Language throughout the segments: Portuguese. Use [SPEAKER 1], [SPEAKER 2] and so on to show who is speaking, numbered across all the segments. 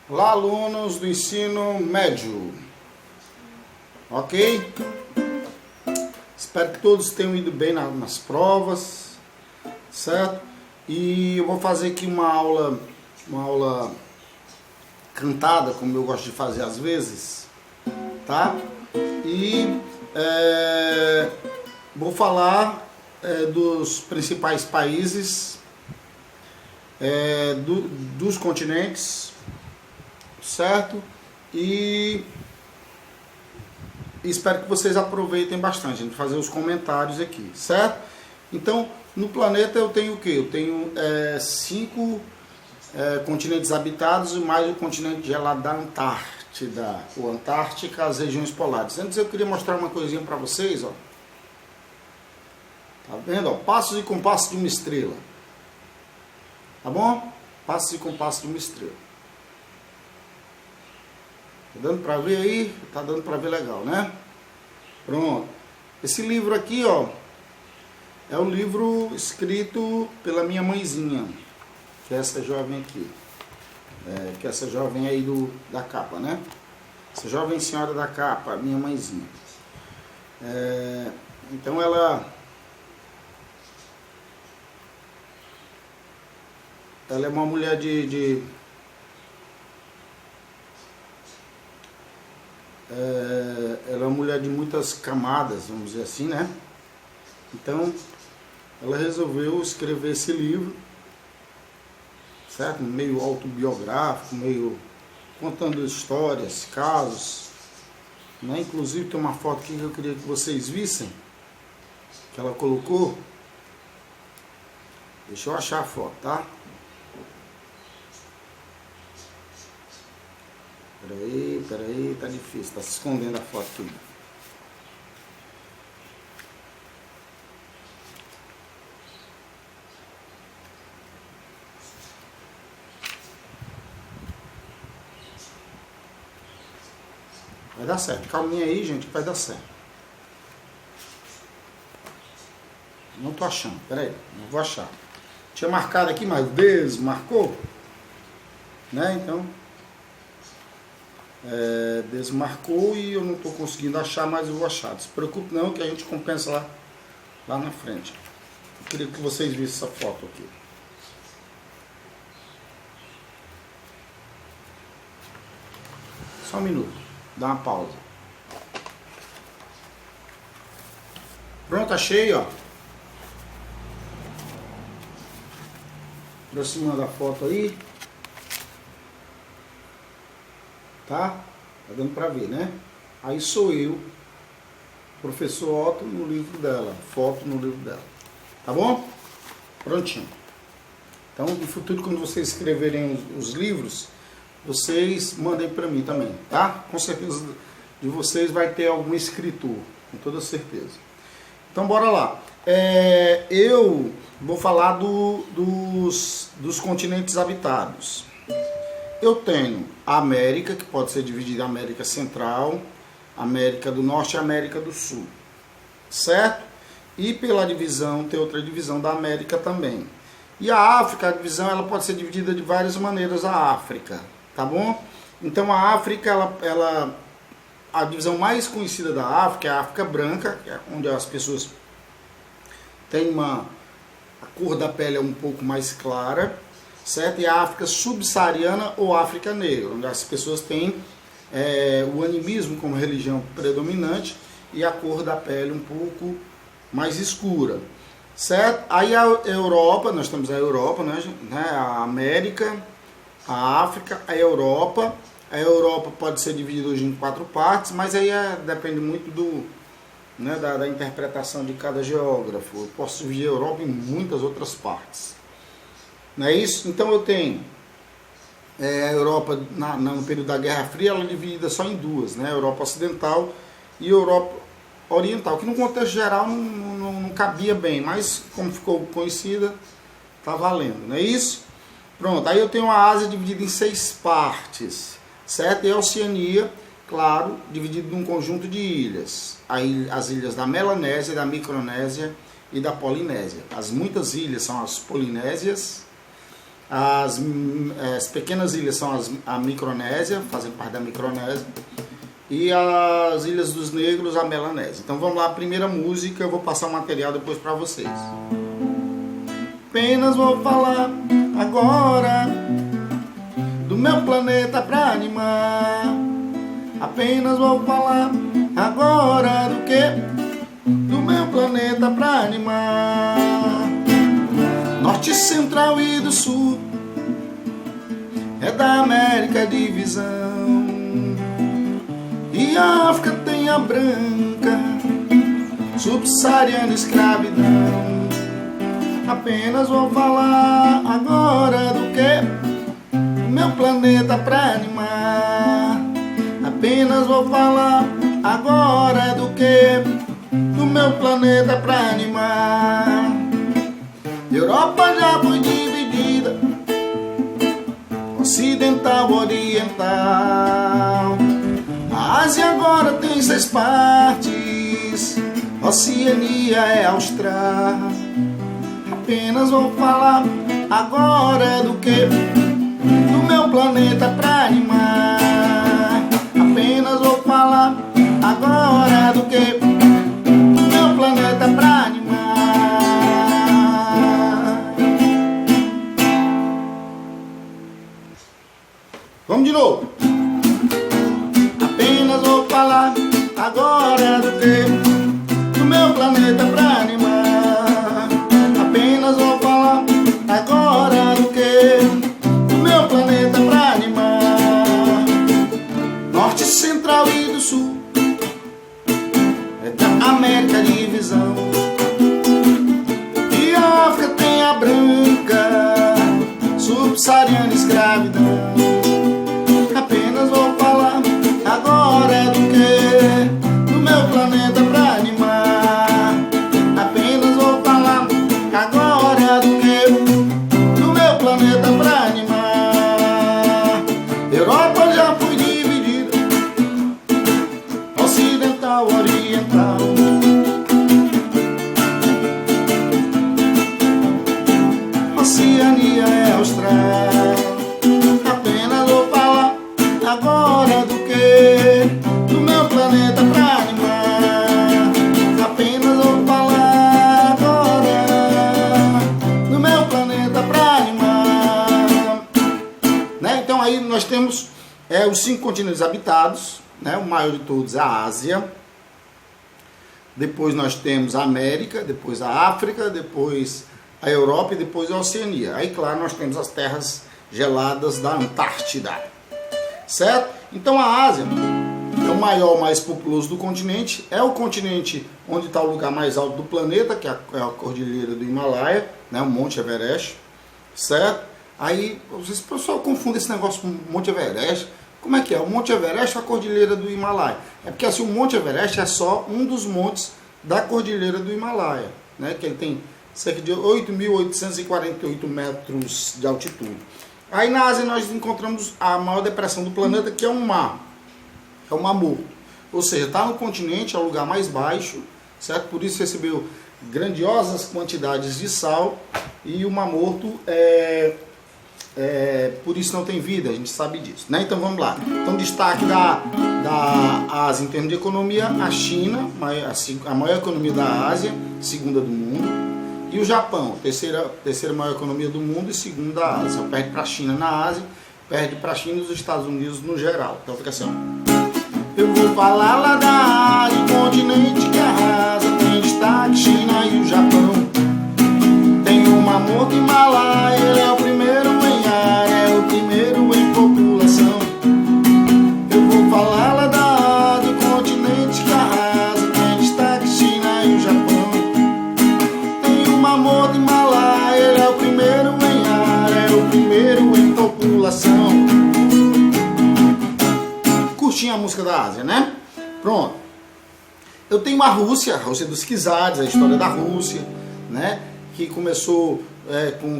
[SPEAKER 1] Olá, alunos do ensino médio. Ok? Espero que todos tenham ido bem nas provas, certo? E eu vou fazer aqui uma aula cantada, como eu gosto de fazer às vezes, tá? E vou falar dos principais países, dos continentes, certo? E espero que vocês aproveitem bastante. A gente vai fazer os comentários aqui, certo? Então, no planeta eu tenho o quê? Eu tenho 5 continentes habitados e mais o continente gelado da Antártida, ou Antártica, as regiões polares. Antes eu queria mostrar uma coisinha para vocês, ó. Tá vendo? Ó, passos e compassos de uma estrela. Tá bom? Passos e compassos de uma estrela. Tá dando para ver aí? Tá dando para ver legal, né? Pronto. Esse livro aqui, ó, é um livro escrito pela minha mãezinha, que é essa jovem aqui. Que é essa jovem aí da capa, né? Essa jovem senhora da capa, minha mãezinha. Então ela é uma mulher ela é uma mulher de muitas camadas, vamos dizer assim, né? Então, ela resolveu escrever esse livro, certo? Meio autobiográfico, meio contando histórias, casos, né? Inclusive tem uma foto aqui que eu queria que vocês vissem, que ela colocou. Deixa eu achar a foto, tá? Peraí, tá difícil, tá se escondendo a foto aqui. Vai dar certo, calminha aí, gente, vai dar certo. Não tô achando, peraí, não vou achar. Tinha marcado aqui, mas desmarcou, né? Então desmarcou e eu não estou conseguindo achar, mas eu vou achar. Não se preocupe não, que a gente compensa lá na frente. Eu queria que vocês vissem essa foto aqui. Só um minuto, dá uma pausa. Pronto, achei, ó. Aproximando a foto aí. Tá dando pra ver, né? Aí sou eu, professor Otto, no livro dela, foto no livro dela. Tá bom? Prontinho. Então, no futuro, quando vocês escreverem os livros, vocês mandem pra mim também, tá? Com certeza de vocês vai ter algum escritor, com toda certeza. Então, bora lá. Eu vou falar dos continentes habitados. Eu tenho a América, que pode ser dividida em América Central, América do Norte e América do Sul, certo? E pela divisão, tem outra divisão da América também. E a África, a divisão, ela pode ser dividida de várias maneiras, a África, tá bom? Então a África, a divisão mais conhecida da África é a África branca, que é onde as pessoas têm a cor da pele é um pouco mais clara, certo? E a África subsaariana ou África negra, onde as pessoas têm o animismo como religião predominante e a cor da pele um pouco mais escura, certo? Aí a Europa, nós temos a Europa, né? A América, a África, a Europa. A Europa pode ser dividida hoje em 4 partes, mas aí depende muito da interpretação de cada geógrafo. Eu posso dividir a Europa em muitas outras partes. Não é isso? Então eu tenho a Europa, no período da Guerra Fria, ela é dividida só em 2, né? Europa Ocidental e Europa Oriental, que no contexto geral não cabia bem, mas como ficou conhecida, tá valendo, não é isso? Pronto, aí eu tenho a Ásia dividida em 6 partes, certo? E a Oceania, claro, dividida num conjunto de ilhas. Aí as ilhas da Melanésia, da Micronésia e da Polinésia. As muitas ilhas são as Polinésias, As pequenas ilhas são a Micronésia, fazem parte da Micronésia, e as Ilhas dos Negros, a Melanésia. Então vamos lá, a primeira música, eu vou passar o material depois para vocês. Apenas vou falar agora do meu planeta pra animar. Apenas vou falar agora do que? Do meu planeta pra animar. Norte, Central e do Sul é da América a divisão, e a África tem a branca, subsaariana escravidão. Apenas vou falar agora do que? Do meu planeta pra animar. Apenas vou falar agora do que? Do meu planeta pra animar. Europa já foi dividida, ocidental, oriental. A Ásia agora tem 6 partes, Oceania é austral. Apenas vou falar agora do que? Do meu planeta pra animar. Apenas vou falar agora do que? Do meu planeta pra animar. Vamos de novo. Apenas vou falar agora do que? Do meu planeta pra animar. Apenas vou falar agora do que? Do meu planeta pra animar. Norte, Central e do Sul é da América a divisão, e a África tem a branca, subsaariana escravidão. Apenas vou falar agora do que? Do meu planeta pra animar. Apenas vou falar agora do que? Do meu planeta pra animar. Europa já foi dividida, ocidental, oriental. Oceania é austral. Apenas vou falar agora do que? Do meu planeta pra animar. Apenas vou falar agora do meu planeta pra animar, né? Então aí nós temos os 5 continentes habitados, né? O maior de todos é a Ásia. Depois nós temos a América, depois a África, depois a Europa e depois a Oceania. Aí, claro, nós temos as terras geladas da Antártida, certo? Então a Ásia é o maior, mais populoso do continente, é o continente onde está o lugar mais alto do planeta, que é a Cordilheira do Himalaia, né, o Monte Everest, certo? Aí, o pessoal confunde esse negócio com o Monte Everest. Como é que é? O Monte Everest ou a Cordilheira do Himalaia? É porque assim, o Monte Everest é só um dos montes da Cordilheira do Himalaia, né, que ele tem cerca de 8.848 metros de altitude. Aí na Ásia nós encontramos a maior depressão do planeta, que é um mar. É o Mar Morto. Ou seja, está no continente, é o lugar mais baixo, certo? Por isso recebeu grandiosas quantidades de sal. E o Mar Morto, por isso não tem vida, a gente sabe disso, né? Então vamos lá. Então destaque da Ásia em termos de economia, a China, a maior economia da Ásia, segunda do mundo. E o Japão, terceira maior economia do mundo e segunda da Ásia. Perde para a China na Ásia, perde para a China e os Estados Unidos no geral. Então fica assim, ó. Eu vou falar lá da Ásia, continente que arrasa, tem destaque China e o Japão. Tem o Mar Morto e Himalaia, ele é o primeiro em área, é o primeiro em população. Eu vou falar lá da Ásia, continente que arrasa, tem destaque China e o Japão. Amor de Himalaia, ele é o primeiro em área, é o primeiro em população. Curtinha a música da Ásia, né? Pronto. Eu tenho a Rússia dos czares, a história da Rússia, né? Que começou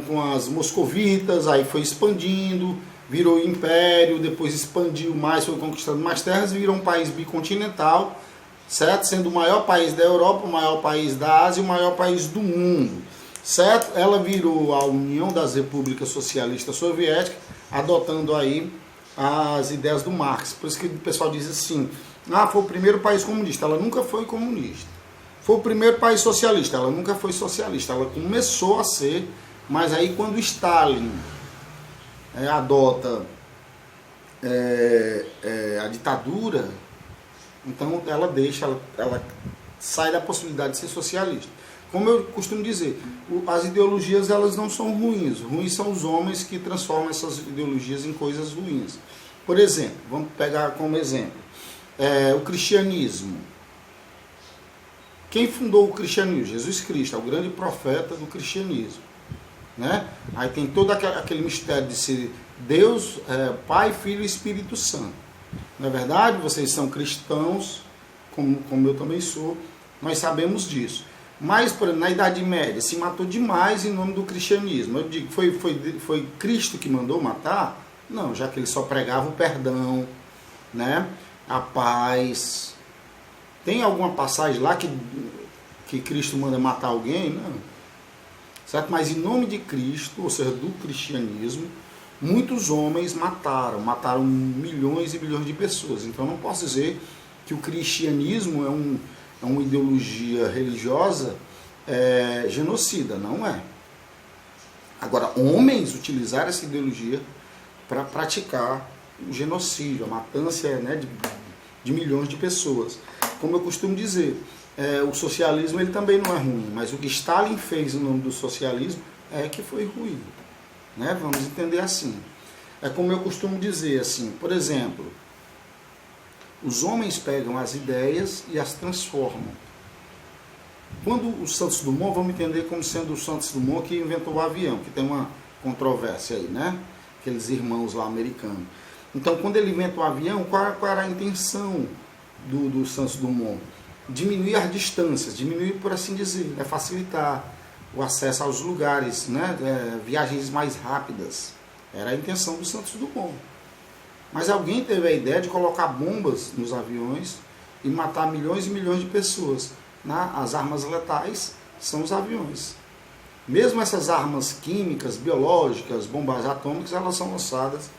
[SPEAKER 1] com as moscovitas, aí foi expandindo, virou império, depois expandiu mais, foi conquistando mais terras, virou um país bicontinental, certo? Sendo o maior país da Europa, o maior país da Ásia e o maior país do mundo, certo? Ela virou a União das Repúblicas Socialistas Soviéticas, adotando aí as ideias do Marx. Por isso que o pessoal diz assim, foi o primeiro país comunista. Ela nunca foi comunista. Foi o primeiro país socialista. Ela nunca foi socialista. Ela começou a ser, mas aí quando Stalin adota a ditadura, então ela sai da possibilidade de ser socialista. Como eu costumo dizer, as ideologias elas não são ruins. Ruins são os homens que transformam essas ideologias em coisas ruins. Por exemplo, vamos pegar como exemplo, o cristianismo. Quem fundou o cristianismo? Jesus Cristo, é o grande profeta do cristianismo. Né? Aí tem todo aquele mistério de ser Deus, Pai, Filho e Espírito Santo. Não é verdade? Vocês são cristãos, como eu também sou, nós sabemos disso. Mas, por exemplo, na Idade Média, se matou demais em nome do cristianismo. Eu digo, foi Cristo que mandou matar? Não, já que ele só pregava o perdão, né? A paz. Tem alguma passagem lá que Cristo manda matar alguém? Não. Certo? Mas em nome de Cristo, ou seja, do cristianismo, muitos homens mataram milhões e milhões de pessoas. Então não posso dizer que o cristianismo é uma ideologia religiosa genocida, não é. Agora, homens utilizaram essa ideologia para praticar o genocídio, a matança de milhões de pessoas. Como eu costumo dizer, o socialismo ele também não é ruim, mas o que Stalin fez em nome do socialismo é que foi ruim. Né? Vamos entender assim. É como eu costumo dizer, assim, por exemplo, os homens pegam as ideias e as transformam. Quando o Santos Dumont, vamos entender como sendo o Santos Dumont que inventou o avião, que tem uma controvérsia aí, né? Aqueles irmãos lá americanos. Então, quando ele inventa o avião, qual era a intenção do Santos Dumont? Diminuir as distâncias, diminuir, por assim dizer, facilitar o acesso aos lugares, né? Viagens mais rápidas. Era a intenção do Santos Dumont. Mas alguém teve a ideia de colocar bombas nos aviões e matar milhões e milhões de pessoas. As armas letais são os aviões. Mesmo essas armas químicas, biológicas, bombas atômicas, elas são lançadas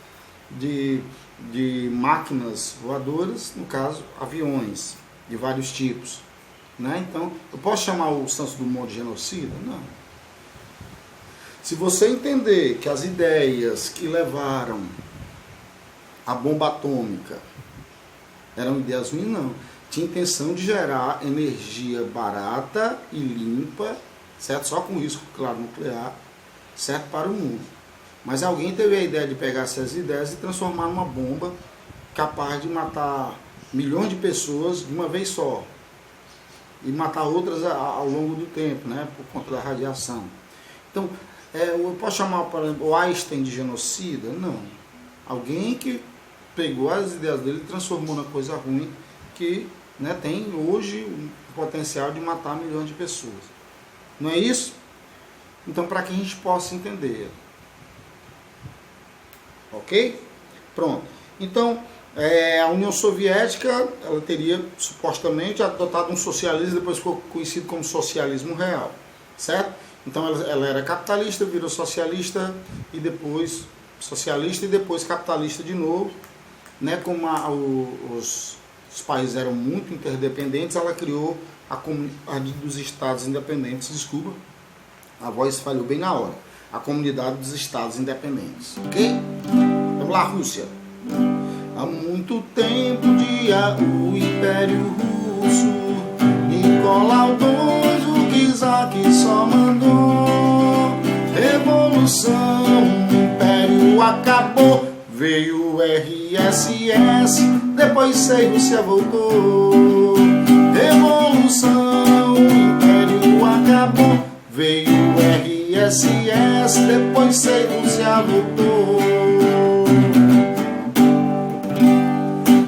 [SPEAKER 1] de máquinas voadoras, no caso, aviões de vários tipos. Né? Então, eu posso chamar o Santos Dumont de genocida? Não. Se você entender que as ideias que levaram a bomba atômica eram ideias ruins, não. Tinha intenção de gerar energia barata e limpa, certo? Só com risco, claro, nuclear, certo? Para o mundo. Mas alguém teve a ideia de pegar essas ideias e transformar numa bomba capaz de matar milhões de pessoas de uma vez só. E matar outras ao longo do tempo, né? Por conta da radiação. Então, eu posso chamar, por exemplo, o Einstein de genocida? Não. Alguém que pegou as ideias dele e transformou na coisa ruim que, né, tem hoje o potencial de matar milhões de pessoas. Não é isso? Então, para que a gente possa entender. Ok? Pronto. Então, a União Soviética, ela teria supostamente adotado um socialismo, depois ficou conhecido como socialismo real. Certo? Então, ela era capitalista, virou socialista e depois socialista e depois capitalista de novo. Né, como os países eram muito interdependentes, ela criou a Comunidade dos Estados Independentes. Desculpa, a voz falhou bem na hora. A Comunidade dos Estados Independentes. Ok? Vamos lá, Rússia. Há muito tempo o Império Russo Nicolau II, o czar que só mandou revolução, o Império acabou. Veio o RSS, depois sei Rússia voltou. Revolução, o Império acabou. Veio o RSS, depois sei Rússia voltou.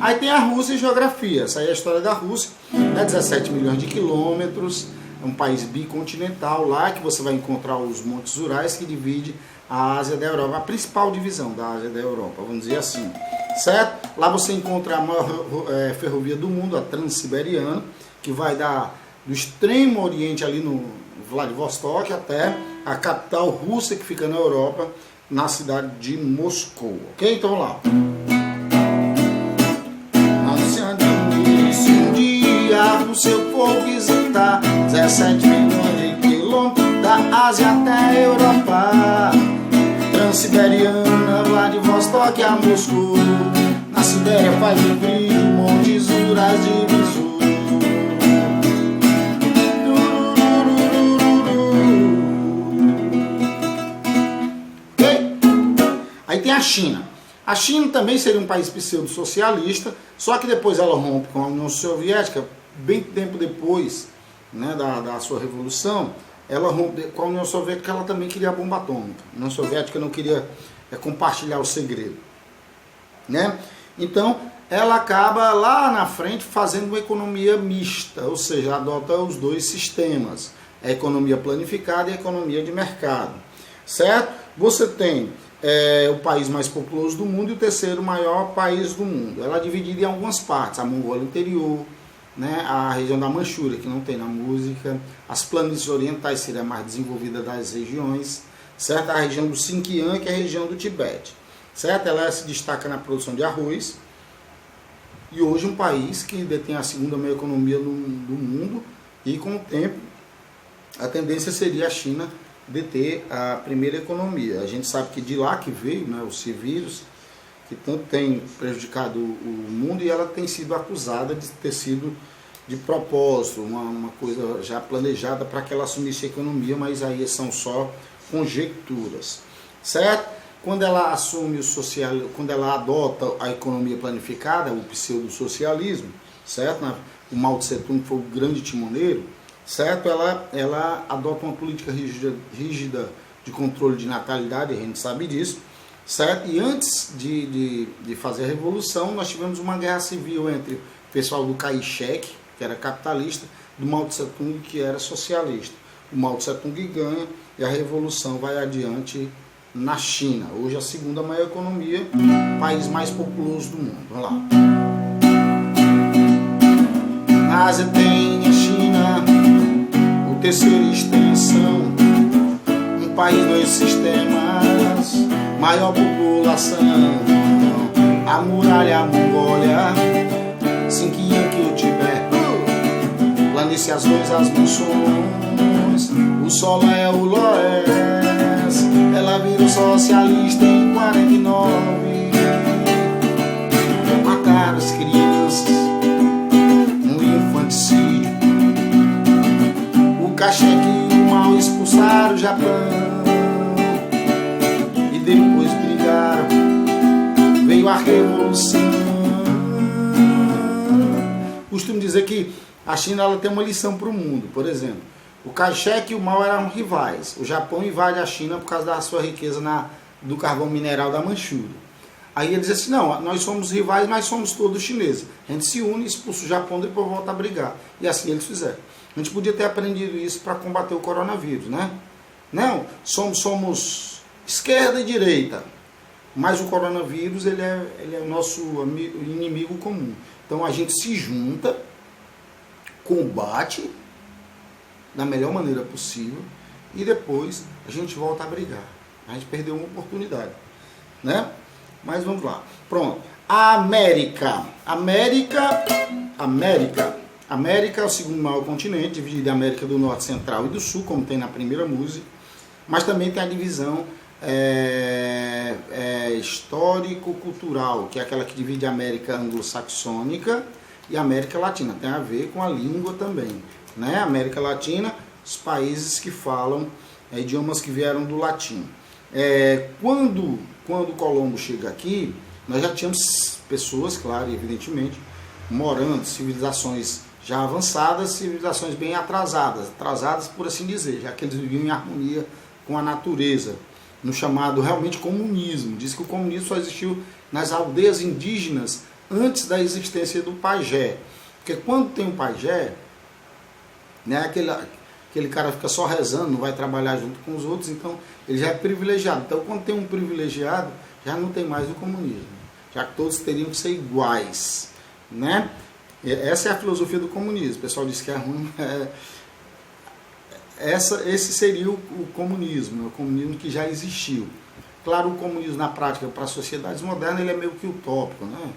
[SPEAKER 1] Aí tem a Rússia e geografia. Essa aí é a história da Rússia, né? 17 milhões de quilômetros, é um país bicontinental lá que você vai encontrar os Montes Urais que divide a Ásia da Europa, a principal divisão da Ásia da Europa, vamos dizer assim, certo? Lá você encontra a maior ferrovia do mundo, a Transiberiana, que vai do extremo oriente ali Vladivostok até a capital russa que fica na Europa, na cidade de Moscou, ok? Então vamos lá. Se um dia o seu for visitar 17 milhões de quilômetros da Ásia até a Europa, Transiberiana, Vladivostok a Moscou, na Sibéria faz o frio, montes Uras de Bisu. Aí tem a China. A China também seria um país pseudo-socialista, só que depois ela rompe com a União Soviética, bem tempo depois, né, da sua revolução, ela rompe com a União Soviética, ela também queria a bomba atômica. A União Soviética não queria compartilhar o segredo, né? Então, ela acaba lá na frente fazendo uma economia mista, ou seja, adota os dois sistemas, a economia planificada e a economia de mercado, certo? Você tem o país mais populoso do mundo e o terceiro maior país do mundo. Ela é dividida em algumas partes, a Mongólia Interior, né, a região da Manchúria, que não tem na música, as planícies orientais seria a mais desenvolvida das regiões, certo? A região do Xinjiang, que é a região do Tibete, certo? Ela se destaca na produção de arroz, e hoje um país que detém a segunda maior economia do mundo, e com o tempo a tendência seria a China deter a primeira economia. A gente sabe que de lá que veio, né, o C-vírus, que tanto tem prejudicado o mundo, e ela tem sido acusada de ter sido de propósito, uma coisa já planejada para que ela assumisse a economia, mas aí são só conjecturas, certo? Quando ela assume o social, quando ela adota a economia planificada, o pseudo-socialismo, certo? O Mao Tse Tung foi o grande timoneiro, certo? Ela adota uma política rígida de controle de natalidade, a gente sabe disso, certo? E antes de fazer a revolução, nós tivemos uma guerra civil entre o pessoal do Kai-shek, que era capitalista, do Mao Tse Tung, que era socialista. O Mao Tse Tung ganha e a revolução vai adiante na China. Hoje a segunda maior economia, país mais populoso do mundo. Vamos lá. Na Ásia tem a China, o terceiro extensão, um país, dois sistemas, maior população, a muralha, a Mongólia, Xinjiang, o Tibete, planície azuis, as monções, o sol é o Loés, ela virou socialista em 49, mataram as crianças, um infanticídio, o Kai-shek e o Mao expulsaram o Japão, e depois brigaram, veio a revolução. Costumo dizer que a China ela tem uma lição para o mundo. Por exemplo, o Kai-shek e o Mao eram rivais. O Japão invade a China por causa da sua riqueza do carvão mineral da Manchúria. Aí ele diz assim, não, nós somos rivais, mas somos todos chineses. A gente se une, expulsa o Japão, depois volta a brigar. E assim eles fizeram. A gente podia ter aprendido isso para combater o coronavírus, né? Não, somos esquerda e direita. Mas o coronavírus ele é o nosso inimigo comum. Então a gente se junta, combate da melhor maneira possível e depois a gente volta a brigar. A gente perdeu uma oportunidade, né? Mas vamos lá. Pronto. A América é o segundo maior continente, dividido em América do Norte, Central e do Sul, como tem na primeira música. Mas também tem a divisão histórico-cultural, que é aquela que divide a América anglo-saxônica e a América Latina. Tem a ver com a língua também, né? América Latina, os países que falam idiomas que vieram do latim. Quando Colombo chega aqui, nós já tínhamos pessoas, claro e evidentemente, morando, civilizações já avançadas, civilizações bem atrasadas por assim dizer, já que eles viviam em harmonia com a natureza, no chamado realmente comunismo. Diz que o comunismo só existiu nas aldeias indígenas antes da existência do pajé. Porque quando tem um pajé, né, aquele cara fica só rezando, não vai trabalhar junto com os outros, então ele já é privilegiado. Então quando tem um privilegiado, já não tem mais o comunismo, já que todos teriam que ser iguais, né? Essa é a filosofia do comunismo. O pessoal diz que é ruim, esse seria o comunismo, né? O comunismo que já existiu. Claro, o comunismo na prática para as sociedades modernas ele é meio que utópico, né?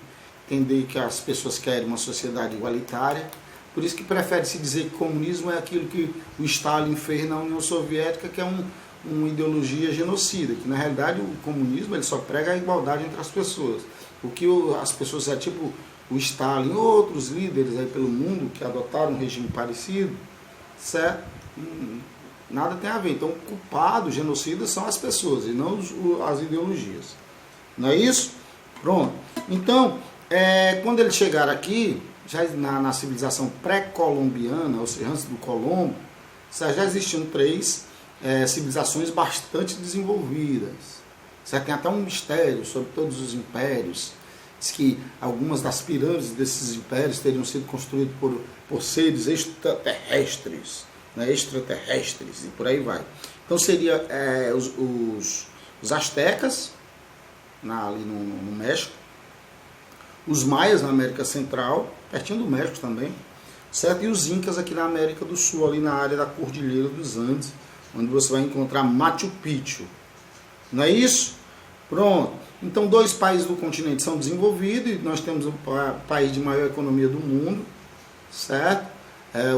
[SPEAKER 1] Entender que as pessoas querem uma sociedade igualitária, por isso que prefere-se dizer que comunismo é aquilo que o Stalin fez na União Soviética, que é uma ideologia genocida, que na realidade o comunismo ele só prega a igualdade entre as pessoas. O que as pessoas, tipo o Stalin e outros líderes aí pelo mundo que adotaram um regime parecido, certo? Nada tem a ver. Então, culpados, genocidas são as pessoas e não as ideologias. Não é isso? Pronto. Então, quando eles chegaram aqui, já na civilização pré-colombiana, ou seja, antes do Colombo, já existiam 3 civilizações bastante desenvolvidas. Certo? Tem até um mistério sobre todos os impérios. Diz que algumas das pirâmides desses impérios teriam sido construídas por seres extraterrestres, né? Extraterrestres, e por aí vai. Então seria os astecas, ali no México, os maias na América Central, pertinho do México também, certo? E os incas aqui na América do Sul, ali na área da Cordilheira dos Andes, onde você vai encontrar Machu Picchu. Não é isso? Pronto. Então, 2 países do continente são desenvolvidos e nós temos o país de maior economia do mundo, certo?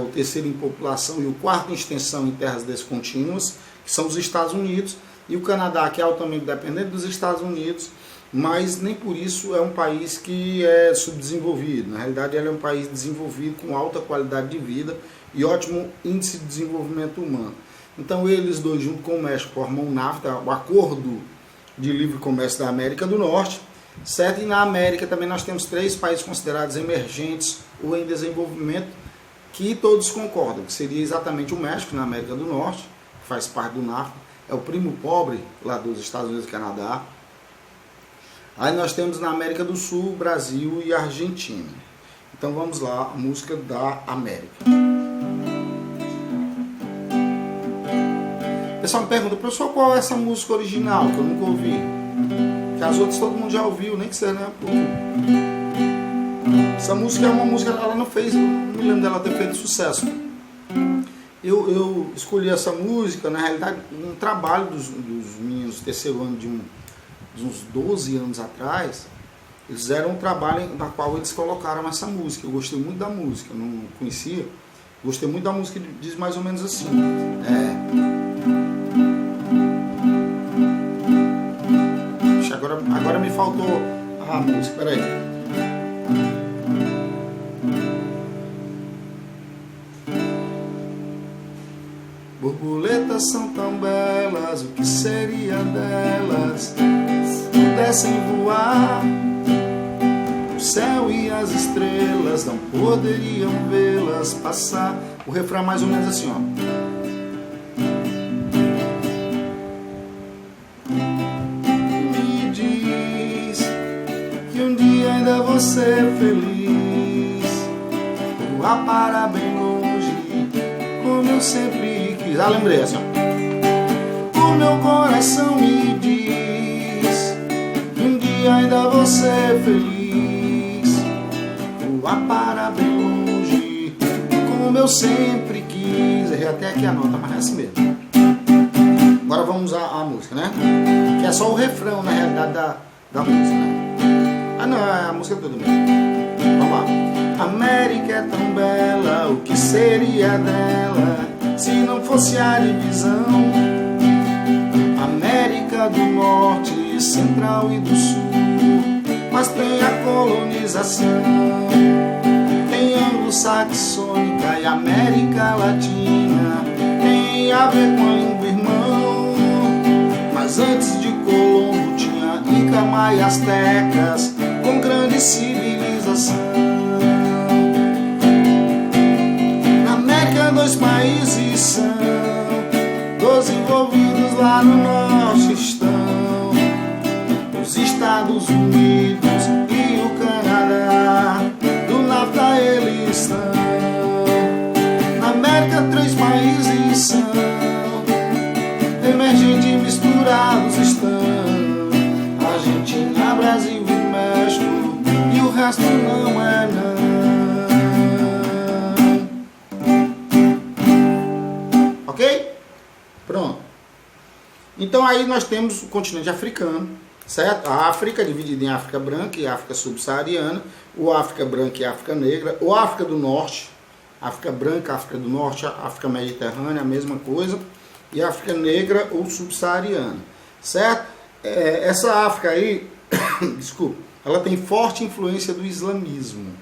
[SPEAKER 1] O terceiro em população e o 4º em extensão em terras descontínuas, que são os Estados Unidos, e o Canadá, que é altamente dependente dos Estados Unidos, mas nem por isso é um país que é subdesenvolvido. Na realidade, ele é um país desenvolvido com alta qualidade de vida e ótimo índice de desenvolvimento humano. Então, eles dois, junto com o México, formam o NAFTA, o Acordo de Livre Comércio da América do Norte, certo? E na América também nós temos 3 países considerados emergentes ou em desenvolvimento, que todos concordam, que seria exatamente o México, na América do Norte, que faz parte do NAFTA, é o primo pobre lá dos Estados Unidos e Canadá. Aí nós temos na América do Sul, Brasil e Argentina. Então vamos lá, a música da América. O pessoal me pergunta, professor, qual é essa música original que eu nunca ouvi? Que as outras todo mundo já ouviu, nem que seja, né? Essa música é uma música, ela não fez, eu não me lembro dela ter feito sucesso. Eu escolhi essa música, na realidade, um trabalho dos meninos do terceiro ano de uns 12 anos atrás. Eles fizeram um trabalho na qual eles colocaram essa música. Eu gostei muito da música, não conhecia. Gostei muito da música, diz mais ou menos assim. Agora me faltou a música, peraí. Borboletas são tão belas, o que seria delas se pudessem voar? O céu e as estrelas não poderiam vê-las passar. O refrão é mais ou menos assim, ó. Me diz que um dia ainda vou ser feliz, voar para bem longe, como eu sempre quis. Ah, lembrei essa. O meu coração me diz que um dia ainda vou ser feliz, voar para bem longe, como eu sempre quis. Errei até aqui a nota, mas é assim mesmo. Agora vamos à música, né? Que é só o refrão, na realidade, da música, né? Ah, não, é a música toda mesmo. Vamos lá. América é tão bela, o que seria dela se não fosse a divisão? América do Norte, Central e do Sul, mas tem a colonização. Tem anglo-saxônica e América Latina, tem a ver com a língua irmão. Mas antes de Colombo tinha Inca, Maia e Astecas, com grande civilização. Na América 2 países são, 12 envolvidos lá no norte estão, os Estados Unidos e o Canadá, do NAFTA eles estão. Na América 3 países são, emergentes e misturados estão, Argentina, Brasil e México, e o resto não é não. Ok? Então aí nós temos o continente africano, certo? A África é dividida em África branca e África subsaariana, ou África branca e África negra, ou África do Norte, África branca, África do Norte, África mediterrânea, a mesma coisa, e África negra ou subsaariana, certo? Essa África aí, desculpa, ela tem forte influência do islamismo,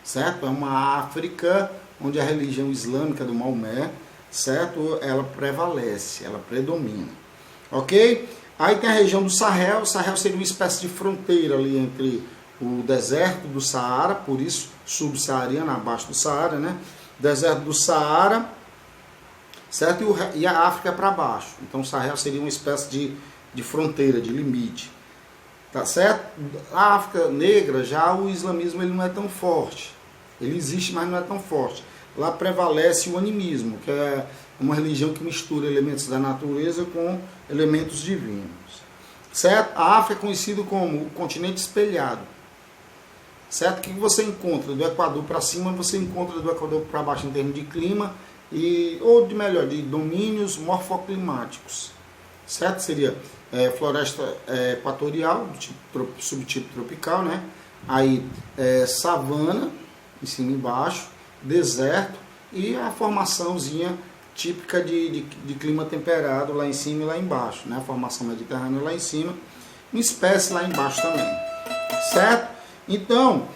[SPEAKER 1] certo? É uma África onde a religião islâmica do Maomé, certo? Ela prevalece, ela predomina, ok? Aí tem a região do Sahel. O Sahel seria uma espécie de fronteira ali entre o deserto do Saara, por isso subsaariana, abaixo do Saara, né? Deserto do Saara, certo? E a África para baixo. Então o Sahel seria uma espécie de fronteira, de limite, tá certo? A África negra, já o islamismo ele não é tão forte. Ele existe, mas não é tão forte. Lá prevalece o animismo, que é uma religião que mistura elementos da natureza com elementos divinos, certo? A África é conhecido como o continente espelhado, certo? Que você encontra do Equador para cima, você encontra do Equador para baixo em termos de clima, ou de melhor, de domínios morfoclimáticos, certo? Seria floresta equatorial, do tipo, subtipo tropical, né? Aí savana, em cima e embaixo, deserto e a formaçãozinha típica de clima temperado lá em cima e lá embaixo, né? A formação mediterrânea lá em cima, uma espécie lá embaixo também, certo? Então,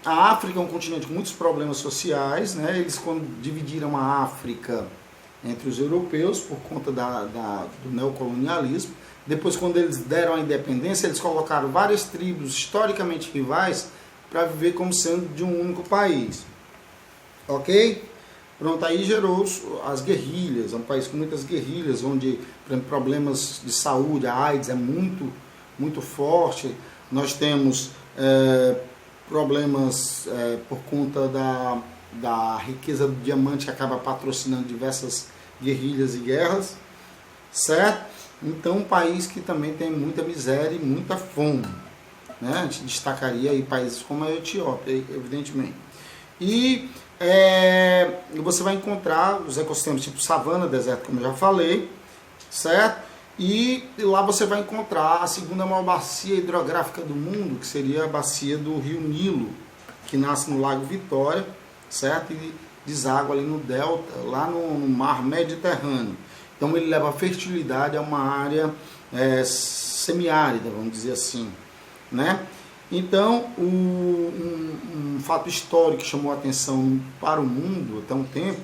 [SPEAKER 1] a África é um continente com muitos problemas sociais, né? Eles, quando dividiram a África entre os europeus por conta do neocolonialismo, depois, quando eles deram a independência, eles colocaram várias tribos historicamente rivais para viver como sendo de um único país, ok? Pronto, aí gerou as guerrilhas. É um país com muitas guerrilhas, onde, por exemplo, problemas de saúde, a AIDS é muito, muito forte. Nós temos problemas por conta da riqueza do diamante, que acaba patrocinando diversas guerrilhas e guerras, certo? Então, um país que também tem muita miséria e muita fome, né? A gente destacaria aí países como a Etiópia, evidentemente. E você vai encontrar os ecossistemas tipo savana, deserto, como eu já falei, certo? E lá você vai encontrar a segunda maior bacia hidrográfica do mundo, que seria a bacia do Rio Nilo, que nasce no Lago Vitória, certo? E deságua ali no delta, lá no mar Mediterrâneo. Então ele leva a fertilidade a uma área semiárida, vamos dizer assim, né? Então, um fato histórico que chamou a atenção para o mundo até um tempo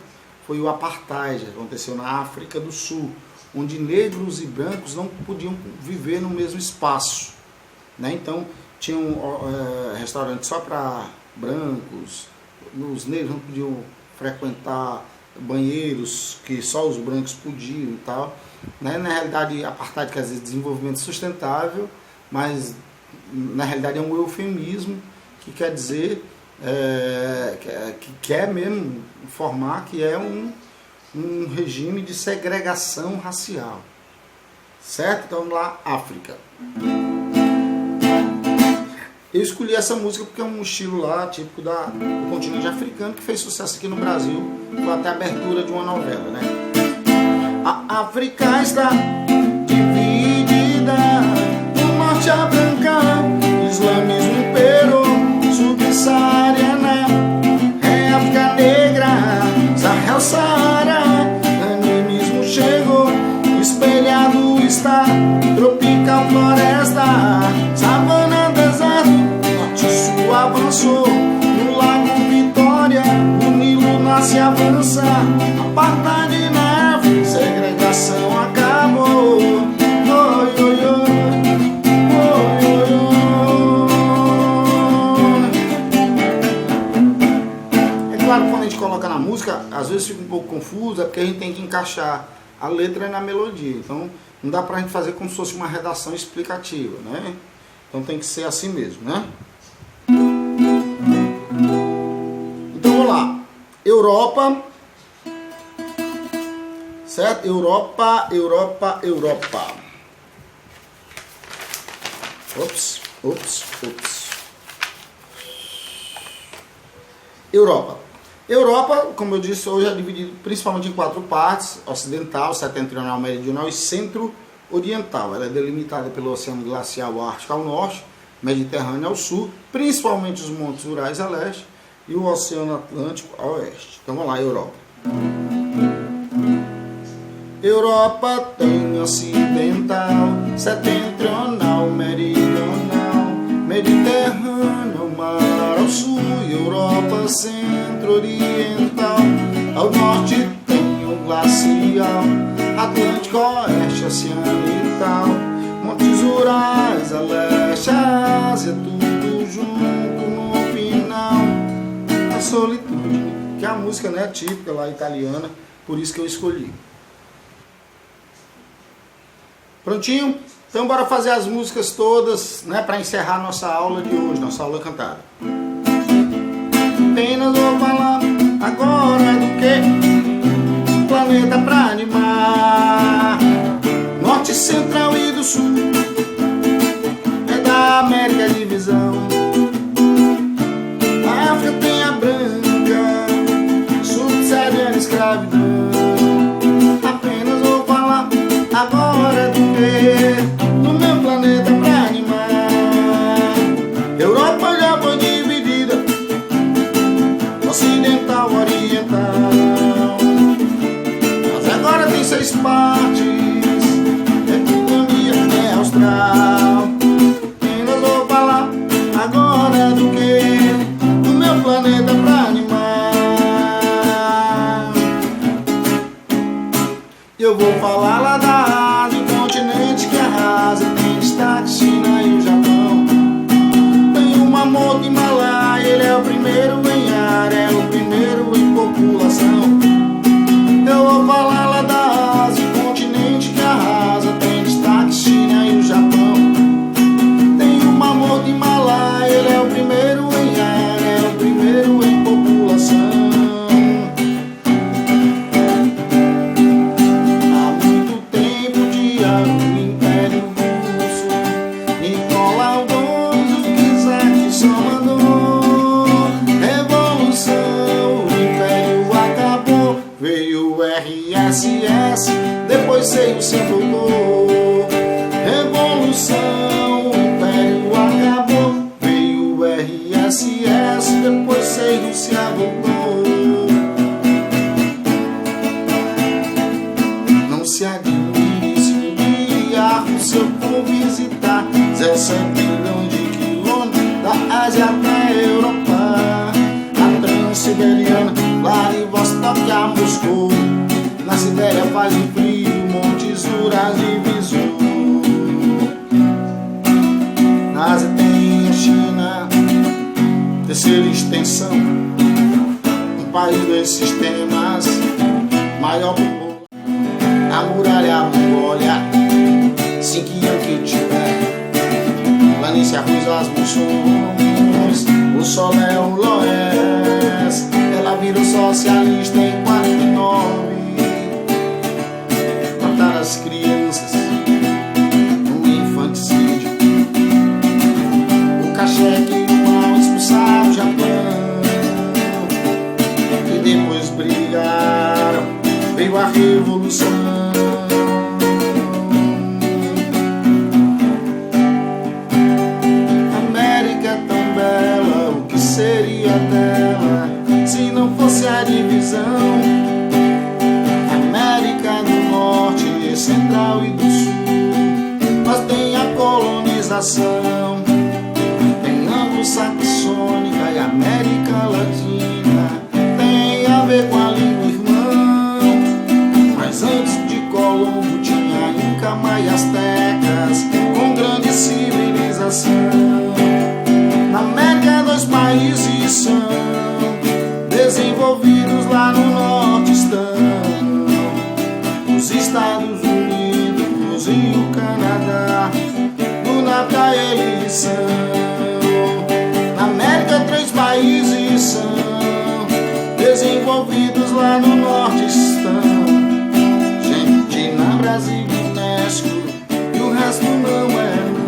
[SPEAKER 1] foi o apartheid, que aconteceu na África do Sul, onde negros e brancos não podiam viver no mesmo espaço, né? Então, tinha restaurantes só para brancos, os negros não podiam frequentar banheiros que só os brancos podiam e tal, né? Na realidade, apartheid quer dizer desenvolvimento sustentável, mas na realidade é um eufemismo que quer dizer que quer mesmo informar que é um regime de segregação racial, certo? Então lá, África. Eu escolhi essa música porque é um estilo lá típico do continente africano, que fez sucesso aqui no Brasil, foi até a abertura de uma novela, né? A África está dividida, do norte a branca, islamismo imperou, subsaariana, África negra, Sahel, Saara, animismo chegou, espelhado está, tropical, floresta, savana, deserto, norte e sul avançou, no Lago Vitória, o Nilo nasce e avança, apartheid na África, segregação acabou. Oi, oi, oi. Claro, quando a gente coloca na música, às vezes fica um pouco confuso, é porque a gente tem que encaixar a letra na melodia. Então, não dá pra gente fazer como se fosse uma redação explicativa, né? Então tem que ser assim mesmo, né? Então, vamos lá. Europa, certo? Europa. Ops. Europa. Europa, como eu disse, hoje é dividido principalmente em 4 partes: ocidental, setentrional, meridional e centro-oriental. Ela é delimitada pelo Oceano Glacial Ártico ao norte, Mediterrâneo ao sul, principalmente os Montes Urais a leste e o Oceano Atlântico a oeste. Então vamos lá, Europa. Europa tem ocidental, setentrional, meridional, Mediterrâneo, mar ao sul, Europa centro-oriental. Ao norte tem o glacial, Atlântico, oeste, Oceano e tal, Montes Urais a leste, Ásia, tudo junto no final. A solitude, que é a música, né, típica lá italiana, por isso que eu escolhi. Prontinho? Então bora fazer as músicas todas, né, para encerrar nossa aula de hoje, nossa aula cantada. Apenas vou falar agora do que? Planeta pra animar. Norte, central e do sul, é da América a divisão. A África tem a branca, subsaariana escravidão. Apenas vou falar agora do que? No meu planeta pra animar. Europa já foi dividida, ocidental, oriental, mas agora tem 6 partes, economia é austral. Apenas vou falar agora do que? No meu planeta pra animar. Eu vou falar lá da Ásia, o continente que arrasa, tem destaque China e o Japão. Tem o Mamoto Himalaia, ele é o primeiro em área, é o primeiro em população. Eu vou falar lá da Ásia, o continente que arrasa, tem destaque China e o Japão. Tem o Mamoto Himalaia, ele é o primeiro em área, é o primeiro em população. Depois veio o se voltou. Revolução, o império acabou. Veio o RSS, depois veio o se voltou. Não se admire se um dia a Rússia for visitar 17 bilhões de quilômetros da Ásia até a Europa. A Transiberiana, Vladivostok a Moscou. Na Sibéria faz um frio, Montes Urais divisor. Na Ásia tem a China, terceira extensão, um país dos sistemas, maior população. A muralha, a Mongólia, Xinjiang que tiver, planície, arroz, as monções, o sol é o Loés. Ela virou socialista em 49. As crianças no infanticídio, o cacheque e o mal expulsaram o Japão, e depois brigaram, veio a revolução. América é tão bela, o que seria dela se não fosse a divisão? América do Norte, Central e do Sul, mas tem a colonização. Tem anglo-saxônica e América Latina, tem a ver com a língua irmã. Mas antes de Colombo tinha Inca, Maia, Aztecas, com grande civilização. Na América 2 países são desenvolvidos, lá no norte estão os Estados Unidos e o Canadá. No NAFTA eles são. Na América 3 países são desenvolvidos, lá no norte estão Argentina, Brasil e México, e o resto não é não.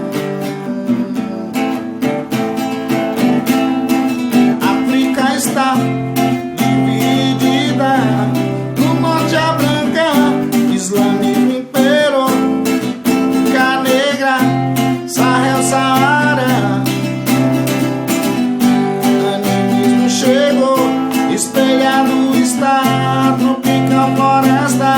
[SPEAKER 1] África está dividida Saara. Animismo chegou, espelhado está, tropical floresta,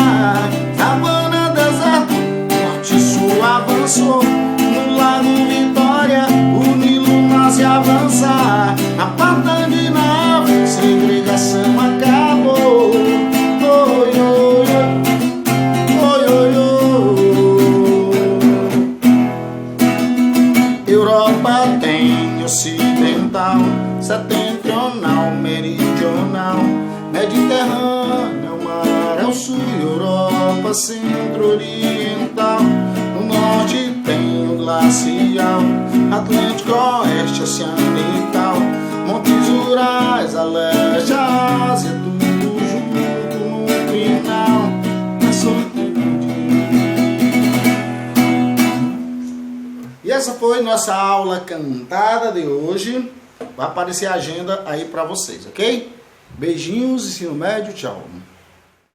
[SPEAKER 1] savana, deserto, norte e sul avançou. No lago Vitória, o Nilo nasce e avança. Na porta de nave, segregação acabou. Oi, oi, oi, oi, oi. Europa tem ocidental, setentrional, meridional, Mediterrâneo, mar ao sul, Europa centro-oriental. No norte tem o glacial, Atlântico, oeste, oceano e tal, Montes Urais, a leste, a Ásia, tudo junto no final, na solitude. E essa foi nossa aula cantada de hoje. Vai aparecer a agenda aí pra vocês, ok? Beijinhos, ensino médio, tchau.